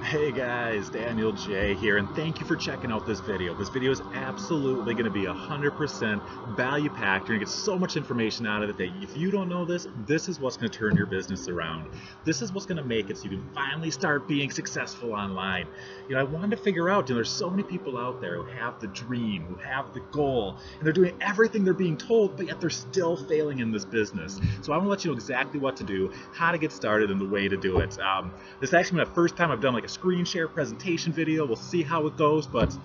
Hey guys, Daniel J here, and thank you for checking out this video. This video is absolutely going to be 100% value packed. You're going to get so much information out of it that if you don't know this, this is what's going to turn your business around. This is what's going to make it so you can finally start being successful online. I wanted to figure out, there's so many people out there who have the dream, who have the goal, and they're doing everything they're being told, but yet they're still failing in this business. So I want to let you know exactly what to do, how to get started, and the way to do it. This is actually my first time I've done like a screen share presentation video. We'll see how it goes, but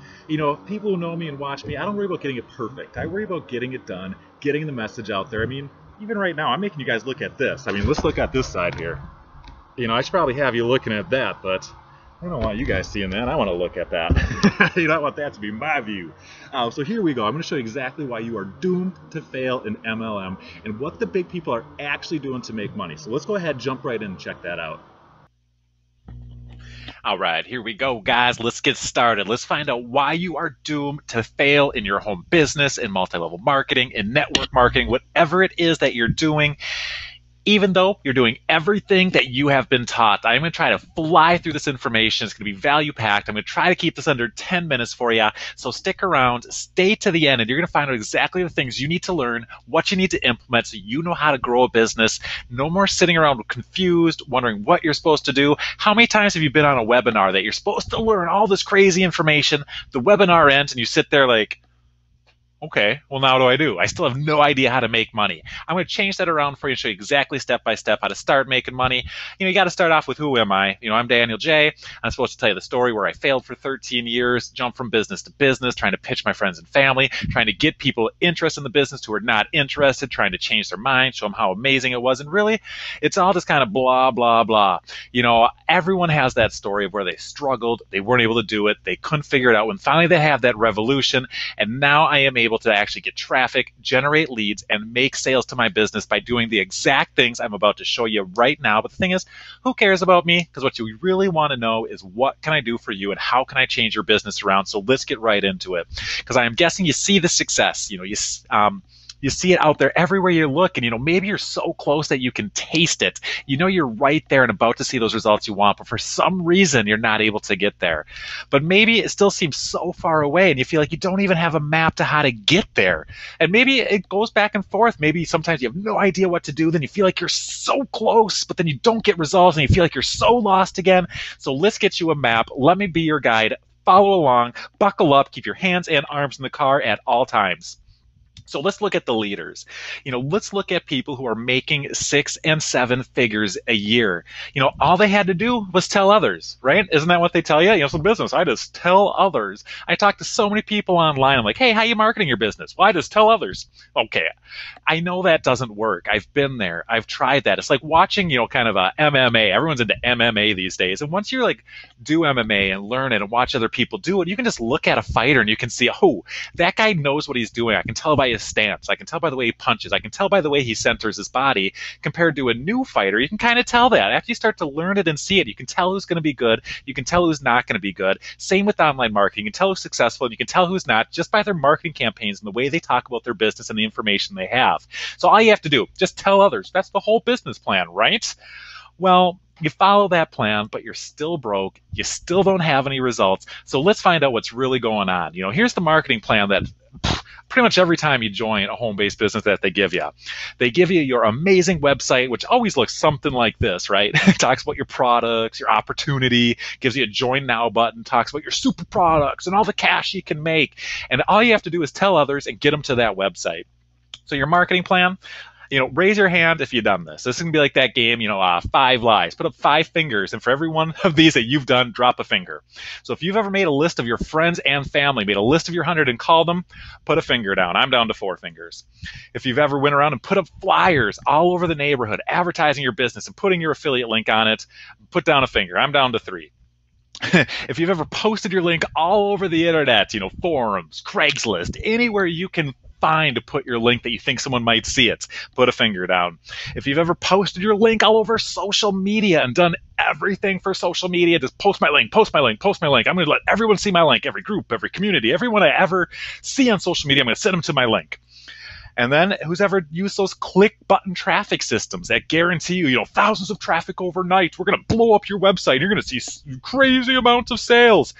people who know me and watch me, I don't worry about getting it perfect. I worry about getting it done, getting the message out there. Even right now, I'm making you guys look at this. Let's look at this side here. I should probably have you looking at that, but I don't want you guys seeing that. I want to look at that. I want that to be my view. So here we go. I'm going to show you exactly why you are doomed to fail in MLM and what the big people are actually doing to make money. So let's go ahead, jump right in and check that out. All right, here we go, guys. Let's get started. Let's find out why you are doomed to fail in your home business, in multi-level marketing, in network marketing, whatever it is that you're doing. Even though you're doing everything that you have been taught, I'm going to try to fly through this information. It's going to be value-packed. I'm going to try to keep this under 10 minutes for you. So stick around, stay to the end, and you're going to find out exactly the things you need to learn, what you need to implement so you know how to grow a business. No more sitting around confused, wondering what you're supposed to do. How many times have you been on a webinar that you're supposed to learn all this crazy information? The webinar ends, and you sit there like, okay, well, now what do I do? I still have no idea how to make money. I'm going to change that around for you and show you exactly step by step how to start making money. You got to start off with, who am I? I'm Daniel J. I'm supposed to tell you the story where I failed for 13 years, jumped from business to business, trying to pitch my friends and family, trying to get people interested in the business who are not interested, trying to change their mind, show them how amazing it was. And really, it's all just kind of blah, blah, blah. Everyone has that story of where they struggled, they weren't able to do it, they couldn't figure it out, when finally they have that revolution, and now I am able to actually get traffic, generate leads, and make sales to my business by doing the exact things I'm about to show you right now. But the thing is, who cares about me? Because what you really want to know is, what can I do for you and how can I change your business around? So let's get right into it. Because I am guessing you see the success. You see it out there everywhere you look, and maybe you're so close that you can taste it. You're right there and about to see those results you want, but for some reason you're not able to get there. But maybe it still seems so far away, and you feel like you don't even have a map to how to get there. And maybe it goes back and forth. Maybe sometimes you have no idea what to do, then you feel like you're so close, but then you don't get results, and you feel like you're so lost again. So let's get you a map. Let me be your guide. Follow along, buckle up, keep your hands and arms in the car at all times. So let's look at the leaders. Let's look at people who are making 6 and 7 figures a year. All they had to do was tell others, right? Isn't that what they tell you? It's a business. I just tell others. I talk to so many people online. I'm like, hey, how are you marketing your business? Well, I just tell others. Okay. I know that doesn't work. I've been there. I've tried that. It's like watching, kind of a MMA. Everyone's into MMA these days. And once you're like, do MMA and learn it and watch other people do it, you can just look at a fighter and you can see, oh, that guy knows what he's doing. I can tell by his stance. I can tell by the way he punches. I can tell by the way he centers his body. Compared to a new fighter, you can kind of tell that. After you start to learn it and see it, you can tell who's going to be good. You can tell who's not going to be good. Same with online marketing. You can tell who's successful and you can tell who's not just by their marketing campaigns and the way they talk about their business and the information they have. So all you have to do, just tell others. That's the whole business plan, right? Well, you follow that plan, but you're still broke. You still don't have any results. So let's find out what's really going on. Here's the marketing plan that pretty much every time you join a home-based business that they give you. They give you your amazing website, which always looks something like this, right? It talks about your products, your opportunity, gives you a join now button, talks about your super products and all the cash you can make. And all you have to do is tell others and get them to that website. So your marketing plan, raise your hand if you've done this. This is going to be like that game, 5 lies. Put up 5 fingers, and for every one of these that you've done, drop a finger. So if you've ever made a list of your friends and family, made a list of your 100 and called them, put a finger down. I'm down to 4 fingers. If you've ever went around and put up flyers all over the neighborhood, advertising your business and putting your affiliate link on it, put down a finger. I'm down to 3. If you've ever posted your link all over the internet, forums, Craigslist, anywhere you can find to put your link that you think someone might see it, put a finger down. If you've ever posted your link all over social media and done everything for social media, just post my link, post my link, post my link. I'm going to let everyone see my link, every group, every community, everyone I ever see on social media, I'm going to send them to my link. And then who's ever used those click button traffic systems that guarantee you, thousands of traffic overnight. We're going to blow up your website. You're going to see crazy amounts of sales.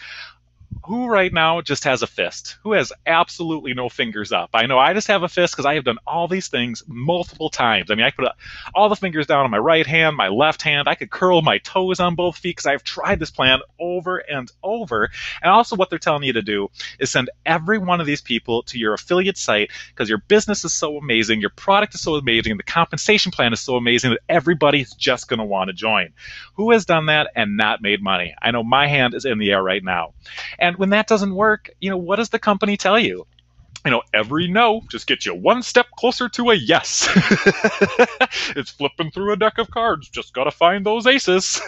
Who right now just has a fist? Who has absolutely no fingers up? I know I just have a fist because I have done all these things multiple times. I mean, I put all the fingers down on my right hand, my left hand. I could curl my toes on both feet because I've tried this plan over and over. And also what they're telling you to do is send every one of these people to your affiliate site because your business is so amazing, your product is so amazing, and the compensation plan is so amazing that everybody's just going to want to join. Who has done that and not made money? I know my hand is in the air right now. And when that doesn't work, what does the company tell you? Every no just gets you one step closer to a yes. It's flipping through a deck of cards. Just got to find those aces.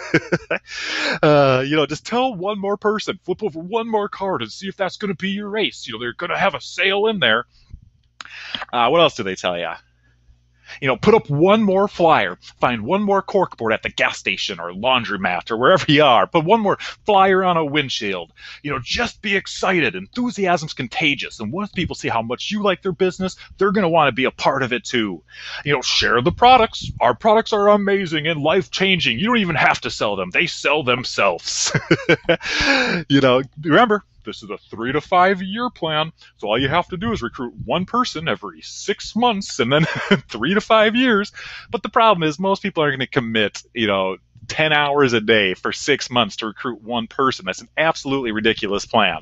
Just tell one more person, flip over one more card and see if that's going to be your ace. They're going to have a sale in there. What else do they tell you? Put up one more flyer, find one more corkboard at the gas station or laundromat or wherever you are. Put one more flyer on a windshield. Just be excited. Enthusiasm's contagious. And once people see how much you like their business, they're going to want to be a part of it too. Share the products. Our products are amazing and life-changing. You don't even have to sell them. They sell themselves. Remember, this is a 3 to 5 year plan. So all you have to do is recruit one person every 6 months and then 3 to 5 years. But the problem is most people aren't going to commit, 10 hours a day for 6 months to recruit one person. That's an absolutely ridiculous plan.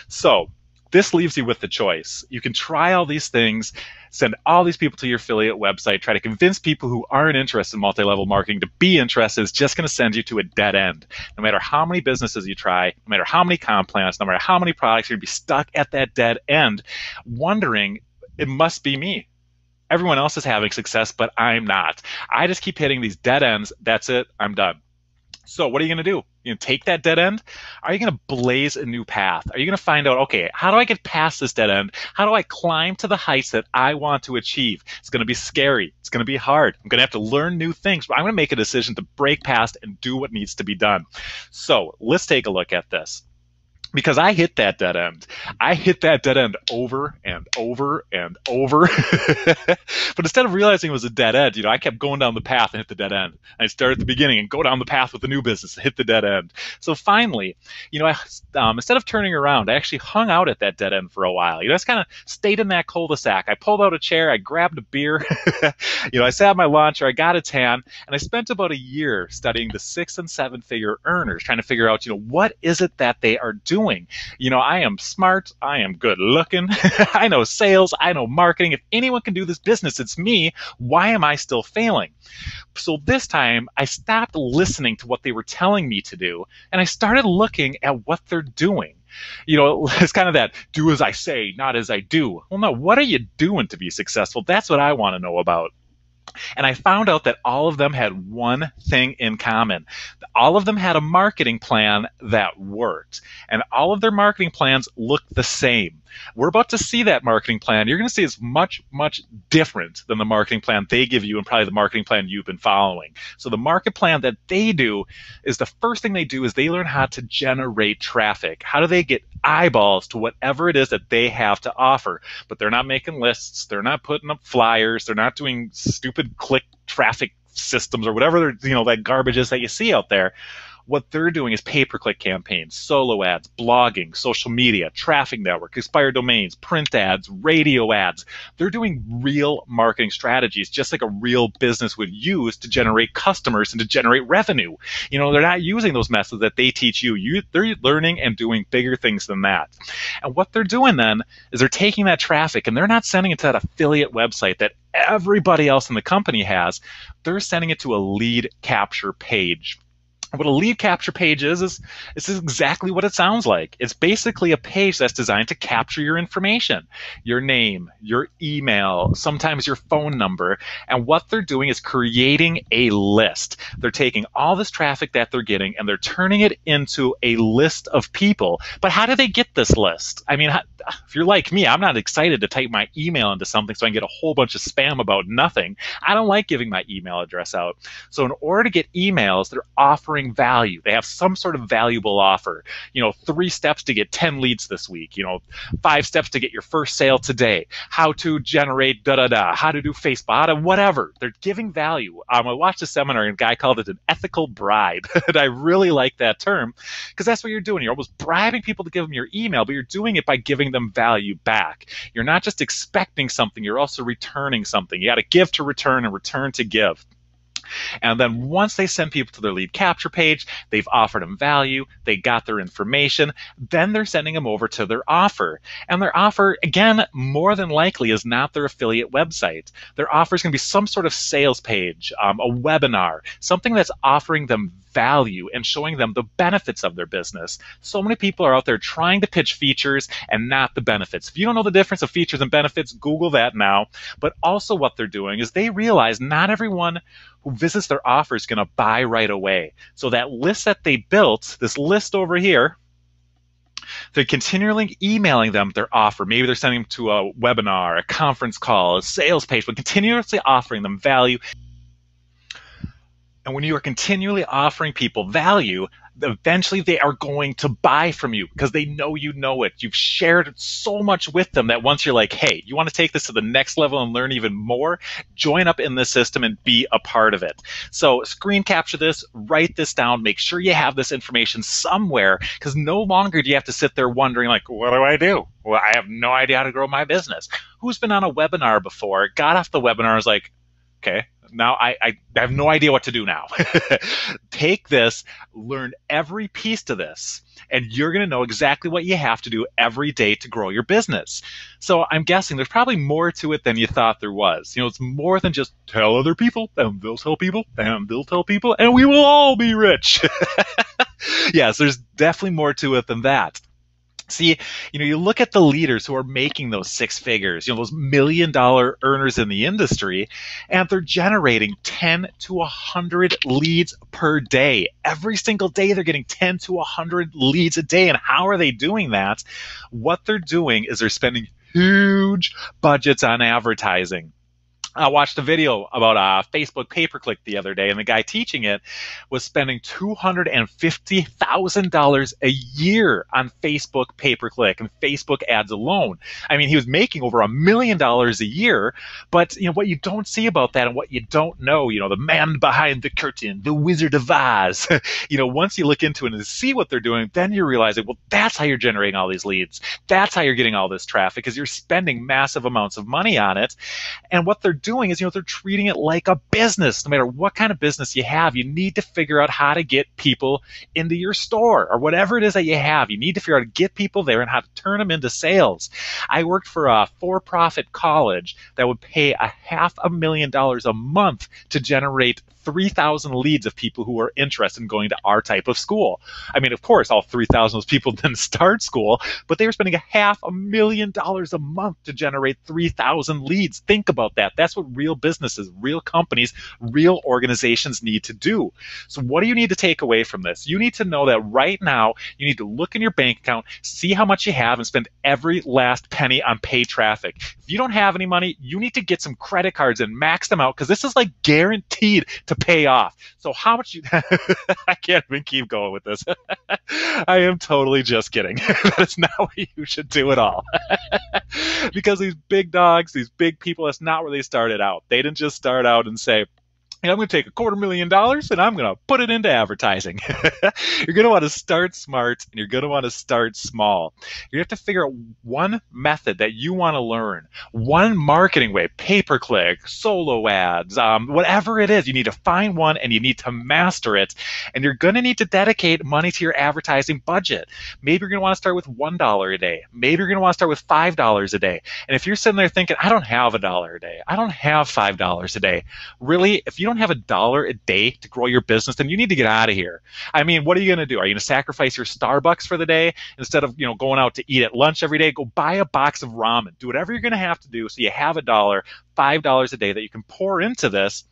So this leaves you with the choice. You can try all these things, send all these people to your affiliate website, try to convince people who aren't interested in multi-level marketing to be interested. It's just going to send you to a dead end. No matter how many businesses you try, no matter how many comp plans, no matter how many products, you're going to be stuck at that dead end wondering, it must be me. Everyone else is having success, but I'm not. I just keep hitting these dead ends. That's it. I'm done. So what are you going to do? You going to take that dead end? Are you going to blaze a new path? Are you going to find out, okay, how do I get past this dead end? How do I climb to the heights that I want to achieve? It's going to be scary. It's going to be hard. I'm going to have to learn new things, but I'm going to make a decision to break past and do what needs to be done. So let's take a look at this. Because I hit that dead end. I hit that dead end over and over and over. But instead of realizing it was a dead end, I kept going down the path and hit the dead end. I'd start at the beginning and go down the path with the new business and hit the dead end. So finally, instead of turning around, I actually hung out at that dead end for a while. I just kind of stayed in that cul-de-sac. I pulled out a chair. I grabbed a beer. I sat at my launcher. I got a tan. And I spent about a year studying the 6- and 7-figure earners, trying to figure out, what is it that they are doing? I am smart. I am good looking. I know sales. I know marketing. If anyone can do this business, it's me. Why am I still failing? So this time I stopped listening to what they were telling me to do, and I started looking at what they're doing. It's kind of that do as I say, not as I do. Well, no, what are you doing to be successful? That's what I want to know about. And I found out that all of them had one thing in common. All of them had a marketing plan that worked. And all of their marketing plans looked the same. We're about to see that marketing plan. You're going to see it's much, much different than the marketing plan they give you and probably the marketing plan you've been following. So the market plan that they do is the first thing they do is they learn how to generate traffic. How do they get eyeballs to whatever it is that they have to offer? But they're not making lists. They're not putting up flyers. They're not doing stupid click traffic systems or whatever that garbage is that you see out there. What they're doing is pay-per-click campaigns, solo ads, blogging, social media, traffic network, expired domains, print ads, radio ads. They're doing real marketing strategies, just like a real business would use to generate customers and to generate revenue. They're not using those methods that they teach you. They're learning and doing bigger things than that. And what they're doing then is they're taking that traffic and they're not sending it to that affiliate website that everybody else in the company has. They're sending it to a lead capture page. What a lead capture page is exactly what it sounds like. It's basically a page that's designed to capture your information, your name, your email, sometimes your phone number. And what they're doing is creating a list. They're taking all this traffic that they're getting and they're turning it into a list of people. But how do they get this list? I mean, if you're like me, I'm not excited to type my email into something so I can get a whole bunch of spam about nothing. I don't like giving my email address out. So in order to get emails, they're offering value. They have some sort of valuable offer. 3 steps to get 10 leads this week. 5 steps to get your first sale today. How to generate da-da-da. How to do Facebook. How to whatever. They're giving value. I watched a seminar and a guy called it an ethical bribe. And I really like that term because that's what you're doing. You're almost bribing people to give them your email, but you're doing it by giving them value back. You're not just expecting something, you're also returning something. You got to give to return and return to give. And then once they send people to their lead capture page, they've offered them value, they got their information, then they're sending them over to their offer. And their offer, again, more than likely is not their affiliate website. Their offer is going to be some sort of sales page, a webinar, something that's offering them value and showing them the benefits of their business. So many people are out there trying to pitch features and not the benefits. If you don't know the difference of features and benefits, Google that now. But also what they're doing is they realize not everyone who visits their offer is going to buy right away. So that list that they built, this list over here, they're continually emailing them their offer. Maybe they're sending them to a webinar, a conference call, a sales page, but continuously offering them value. And when you are continually offering people value, eventually they are going to buy from you because they know you know it. You've shared so much with them that once you're like, hey, you want to take this to the next level and learn even more, join up in this system and be a part of it. So screen capture this, write this down, make sure you have this information somewhere because no longer do you have to sit there wondering like, what do I do? Well, I have no idea how to grow my business. Who's been on a webinar before, got off the webinar and was like, okay, now I have no idea what to do now. Take this, learn every piece to this, and you're going to know exactly what you have to do every day to grow your business. So I'm guessing there's probably more to it than you thought there was. It's more than just tell other people, and they'll tell people, and they'll tell people, and we will all be rich. Yes, there's definitely more to it than that. See, you look at the leaders who are making those 6 figures, those $1 million earners in the industry, and they're generating 10 to 100 leads per day. Every single day, they're getting 10 to 100 leads a day. And how are they doing that? What they're doing is they're spending huge budgets on advertising. I watched a video about Facebook pay-per-click the other day, and the guy teaching it was spending $250,000 a year on Facebook pay-per-click and Facebook ads alone. I mean, he was making over $1 million a year, but what you don't see about that and what you don't know, the man behind the curtain, the Wizard of Oz, once you look into it and see what they're doing, then you realize that, well, that's how you're generating all these leads. That's how you're getting all this traffic, because you're spending massive amounts of money on it. And what they're doing is, they're treating it like a business. No matter what kind of business you have, you need to figure out how to get people into your store or whatever it is that you have. You need to figure out how to get people there and how to turn them into sales. I worked for a for-profit college that would pay $500,000 a month to generate 3,000 leads of people who are interested in going to our type of school. I mean, of course, all 3,000 of those people didn't start school, but they were spending $500,000 a month to generate 3,000 leads. Think about that. That's what real businesses, real companies, real organizations need to do. So what do you need to take away from this? You need to know that right now, you need to look in your bank account, see how much you have, and spend every last penny on paid traffic. If you don't have any money, you need to get some credit cards and max them out, because this is like guaranteed to pay off. So how much you I can't even keep going with this. I am totally just kidding. That's not what you should do at all. Because these big dogs, these big people, that's not where they started out. They didn't just start out and say, I'm going to take $250,000 and I'm going to put it into advertising. You're going to want to start smart, and you're going to want to start small. You have to figure out one method that you want to learn, one marketing way, pay-per-click, solo ads, whatever it is. You need to find one and you need to master it. And you're going to need to dedicate money to your advertising budget. Maybe you're going to want to start with $1 a day. Maybe you're going to want to start with $5 a day. And if you're sitting there thinking, I don't have $1 a day, I don't have $5 a day, really, if you don't have $1 a day to grow your business, then you need to get out of here. I mean, what are you going to do? Are you going to sacrifice your Starbucks for the day instead of going out to eat at lunch every day? Go buy a box of ramen. Do whatever you're going to have to do so you have $1, $5 a day that you can pour into this.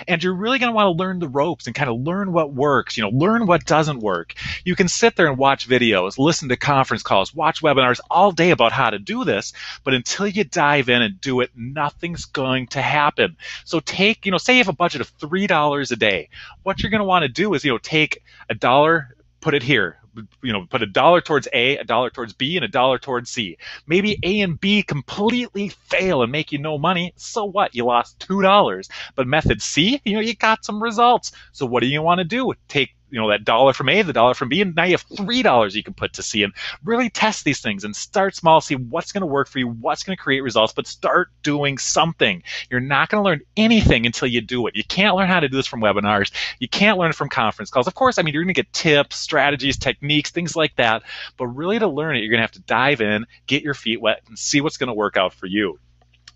And you're really going to want to learn the ropes and kind of learn what works, learn what doesn't work. You can sit there and watch videos, listen to conference calls, watch webinars all day about how to do this, but until you dive in and do it, nothing's going to happen. So take, say you have a budget of $3 a day. What you're going to want to do is, take $1, put it here. Put $1 towards A, $1 towards B, and $1 towards C. Maybe A and B completely fail and make you no money. So what? You lost $2. But method C, you got some results. So what do you want to do? Take that $1 from A, the $1 from B, and now you have $3 you can put to C, and really test these things and start small, see what's going to work for you, what's going to create results, but start doing something. You're not going to learn anything until you do it. You can't learn how to do this from webinars. You can't learn it from conference calls. Of course, you're going to get tips, strategies, techniques, things like that, but really to learn it, you're going to have to dive in, get your feet wet, and see what's going to work out for you.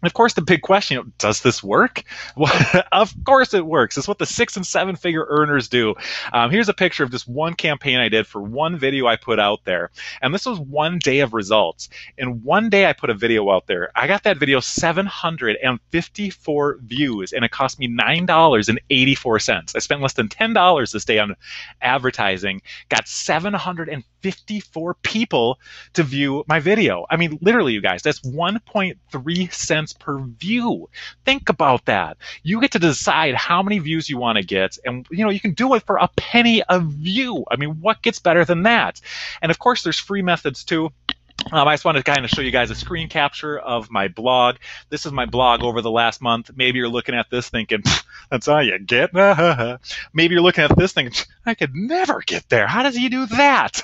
And of course, the big question, does this work? Well, of course it works. It's what the 6- and 7-figure earners do. Here's a picture of this one campaign I did for one video I put out there. And this was one day of results. In one day I put a video out there. I got that video 754 views, and it cost me $9.84. I spent less than $10 this day on advertising, got 754 people to view my video. I mean, literally, you guys, that's 1.3 cents per view. Think about that. You get to decide how many views you want to get, and you can do it for a penny a view. I mean, what gets better than that? And of course, there's free methods too. I just want to kind of show you guys a screen capture of my blog. This is my blog over the last month. Maybe you're looking at this thinking, that's all you get. Maybe you're looking at this thinking, I could never get there. How does he do that?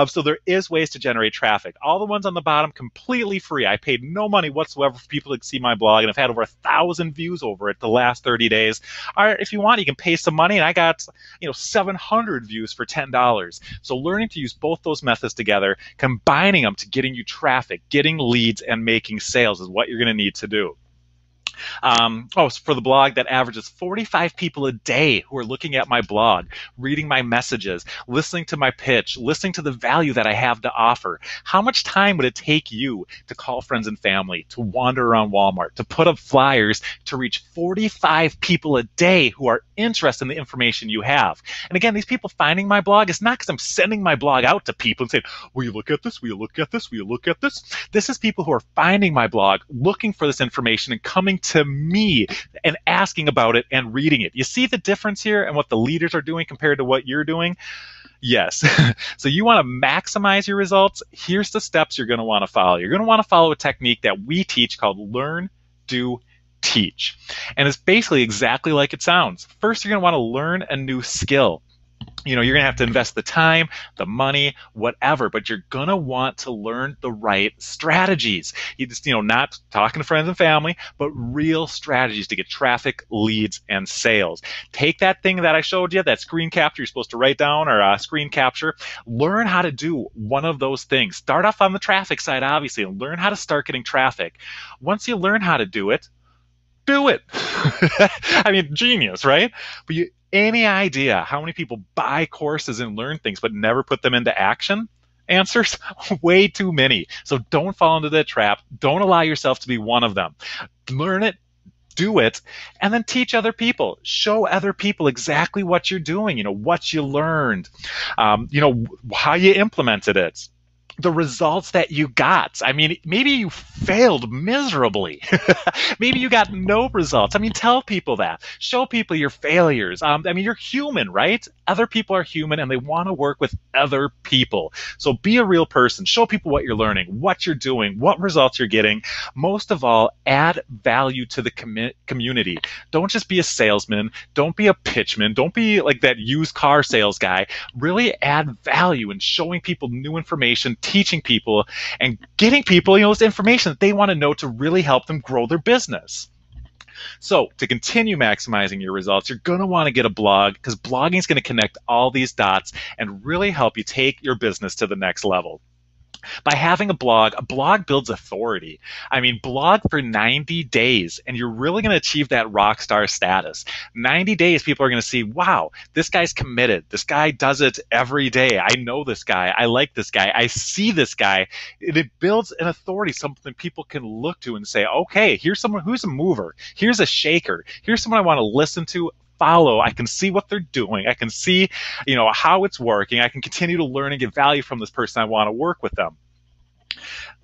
So there is ways to generate traffic. All the ones on the bottom, completely free. I paid no money whatsoever for people to see my blog, and I've had over 1,000 views over it the last 30 days. All right, if you want, you can pay some money, and I got 700 views for $10. So learning to use both those methods together, combining them to getting you traffic, getting leads, and making sales is what you're going to need to do. For the blog, that averages 45 people a day who are looking at my blog, reading my messages, listening to my pitch, listening to the value that I have to offer. How much time would it take you to call friends and family, to wander around Walmart, to put up flyers, to reach 45 people a day who are interested in the information you have? And again, these people finding my blog is not because I'm sending my blog out to people and saying, will you look at this? Will you look at this? Will you look at this? This is people who are finding my blog, looking for this information, and coming to me and asking about it and reading it. You see the difference here and what the leaders are doing compared to what you're doing? Yes. So you want to maximize your results. Here's the steps you're going to want to follow. You're going to want to follow a technique that we teach called Learn, Do, Teach. And it's basically exactly like it sounds. First, you're going to want to learn a new skill. You're going to have to invest the time, the money, whatever, but you're going to want to learn the right strategies. You just, not talking to friends and family, but real strategies to get traffic, leads, and sales. Take that thing that I showed you, that screen capture you're supposed to write down, or screen capture. Learn how to do one of those things. Start off on the traffic side, obviously, and learn how to start getting traffic. Once you learn how to do it, do it. I mean, genius, right? But any idea how many people buy courses and learn things but never put them into action? Answers? Way too many. So don't fall into that trap. Don't allow yourself to be one of them. Learn it, do it, and then teach other people. Show other people exactly what you're doing, what you learned, how you implemented it, the results that you got. I mean, maybe you failed miserably. Maybe you got no results. I mean, tell people that. Show people your failures. You're human, right? Other people are human, and they want to work with other people. So be a real person. Show people what you're learning, what you're doing, what results you're getting. Most of all, add value to the community. Don't just be a salesman. Don't be a pitchman. Don't be like that used car sales guy. Really add value in showing people new information, teaching people, and getting people, this information that they want to know to really help them grow their business. So to continue maximizing your results, you're going to want to get a blog, because blogging is going to connect all these dots and really help you take your business to the next level. By having a blog builds authority. I mean, blog for 90 days, and you're really going to achieve that rock star status. 90 days, people are going to see, wow, this guy's committed. This guy does it every day. I know this guy. I like this guy. I see this guy. It builds an authority, something people can look to and say, okay, here's someone who's a mover. Here's a shaker. Here's someone I want to listen to, follow. I can see what they're doing. I can see, how it's working. I can continue to learn and get value from this person. I want to work with them.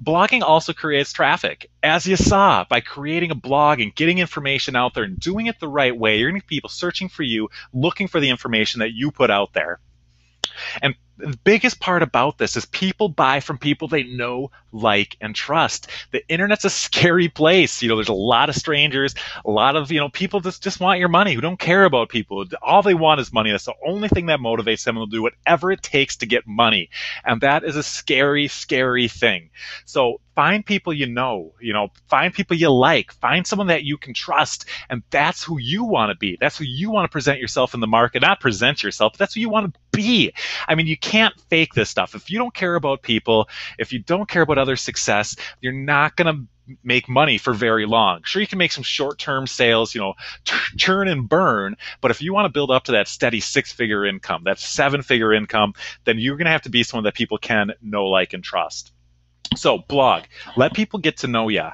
Blogging also creates traffic. As you saw, by creating a blog and getting information out there and doing it the right way, you're going to get people searching for you, looking for the information that you put out there. And the biggest part about this is people buy from people they know, like, and trust. The internet's a scary place. There's a lot of strangers, a lot of, people just want your money, who don't care about people. All they want is money. That's the only thing that motivates them. They'll do whatever it takes to get money. And that is a scary, scary thing. So find people find people you like, find someone that you can trust, and that's who you want to be. That's who you want to present yourself in the market. Not present yourself, but that's who you want to be. I mean, you can't fake this stuff. If you don't care about people, if you don't care about other success, you're not going to make money for very long. Sure, you can make some short-term sales, churn and burn, but if you want to build up to that steady 6-figure income, that 7-figure income, then you're going to have to be someone that people can know, like, and trust. So blog, let people get to know you.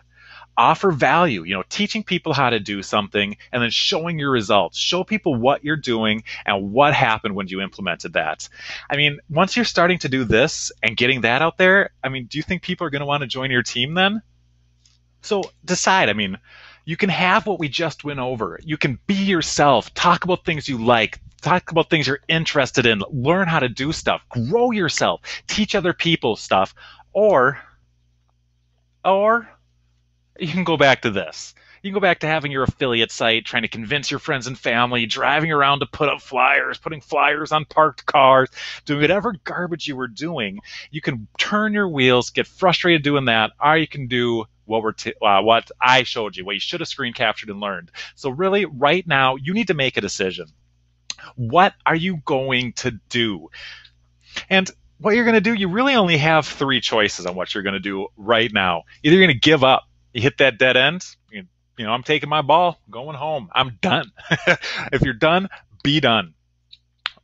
Offer value, teaching people how to do something and then showing your results. Show people what you're doing and what happened when you implemented that. I mean, once you're starting to do this and getting that out there, do you think people are going to want to join your team then? So decide. You can have what we just went over. You can be yourself, talk about things you like, talk about things you're interested in, learn how to do stuff, grow yourself, teach other people stuff, or you can go back to this. You can go back to having your affiliate site, trying to convince your friends and family, driving around to put up flyers, putting flyers on parked cars, doing whatever garbage you were doing. You can turn your wheels, get frustrated doing that, or you can do what I showed you, what you should have screen captured and learned. So really, right now, you need to make a decision. What are you going to do? And what you're going to do, you really only have 3 choices on what you're going to do right now. Either you're going to give up. You hit that dead end. I'm taking my ball, going home. I'm done. If you're done, be done.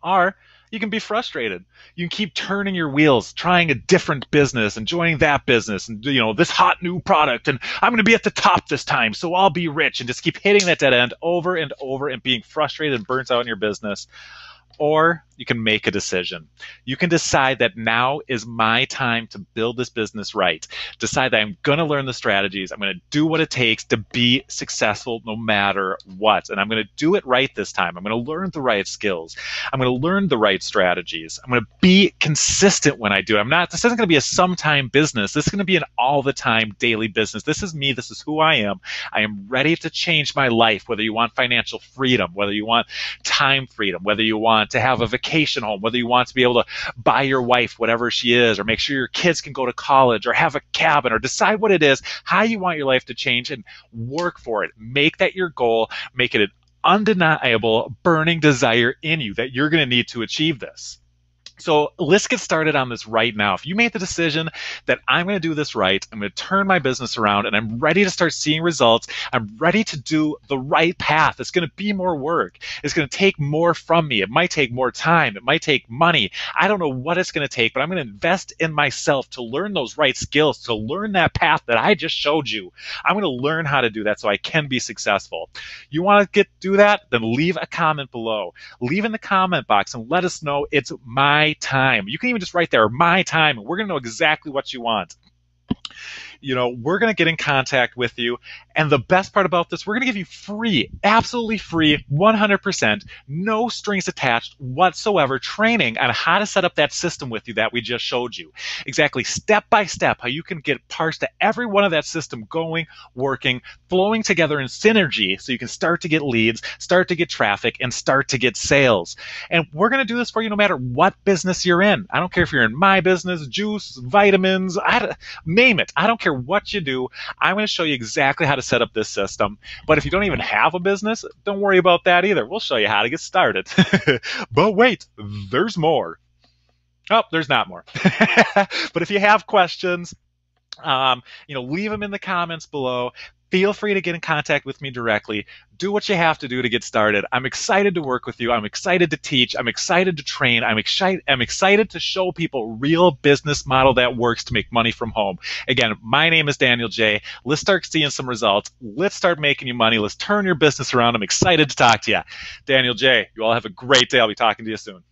Or you can be frustrated. You can keep turning your wheels, trying a different business and joining that business and, this hot new product. And I'm going to be at the top this time, so I'll be rich, and just keep hitting that dead end over and over and being frustrated and burnt out in your business. Or you can make a decision. You can decide that now is my time to build this business right. Decide that I'm going to learn the strategies. I'm going to do what it takes to be successful no matter what. And I'm going to do it right this time. I'm going to learn the right skills. I'm going to learn the right strategies. I'm going to be consistent when I do it. This isn't going to be a sometime business. This is going to be an all the time daily business. This is me. This is who I am. I am ready to change my life, whether you want financial freedom, whether you want time freedom, whether you want to have a vacation home, whether you want to be able to buy your wife whatever she is, or make sure your kids can go to college, or have a cabin, or decide what it is, how you want your life to change, and work for it. Make that your goal. Make it an undeniable, burning desire in you that you're going to need to achieve this. So let's get started on this right now. If you made the decision that I'm going to do this right, I'm going to turn my business around, and I'm ready to start seeing results, I'm ready to do the right path. It's going to be more work. It's going to take more from me. It might take more time. It might take money. I don't know what it's going to take, but I'm going to invest in myself to learn those right skills, to learn that path that I just showed you. I'm going to learn how to do that so I can be successful. You want to do that? Then leave a comment below. Leave in the comment box and let us know it's my time. You can even just write there, my time, and we're going to know exactly what you want. We're going to get in contact with you. And the best part about this, we're going to give you free, absolutely free, 100%, no strings attached whatsoever, training on how to set up that system with you that we just showed you. Exactly step by step, how you can get parts to every one of that system going, working, flowing together in synergy so you can start to get leads, start to get traffic, and start to get sales. And we're going to do this for you no matter what business you're in. I don't care if you're in my business, juice, vitamins, name it. I don't care what you do. I'm going to show you exactly how to set up this system. But if you don't even have a business, don't worry about that either. We'll show you how to get started. But wait, there's more. Oh, there's not more. But if you have questions, leave them in the comments below. Feel free to get in contact with me directly. Do what you have to do to get started. I'm excited to work with you. I'm excited to teach. I'm excited to train. I'm excited to show people a real business model that works to make money from home. Again, my name is Daniel J. Let's start seeing some results. Let's start making you money. Let's turn your business around. I'm excited to talk to you. Daniel J., you all have a great day. I'll be talking to you soon.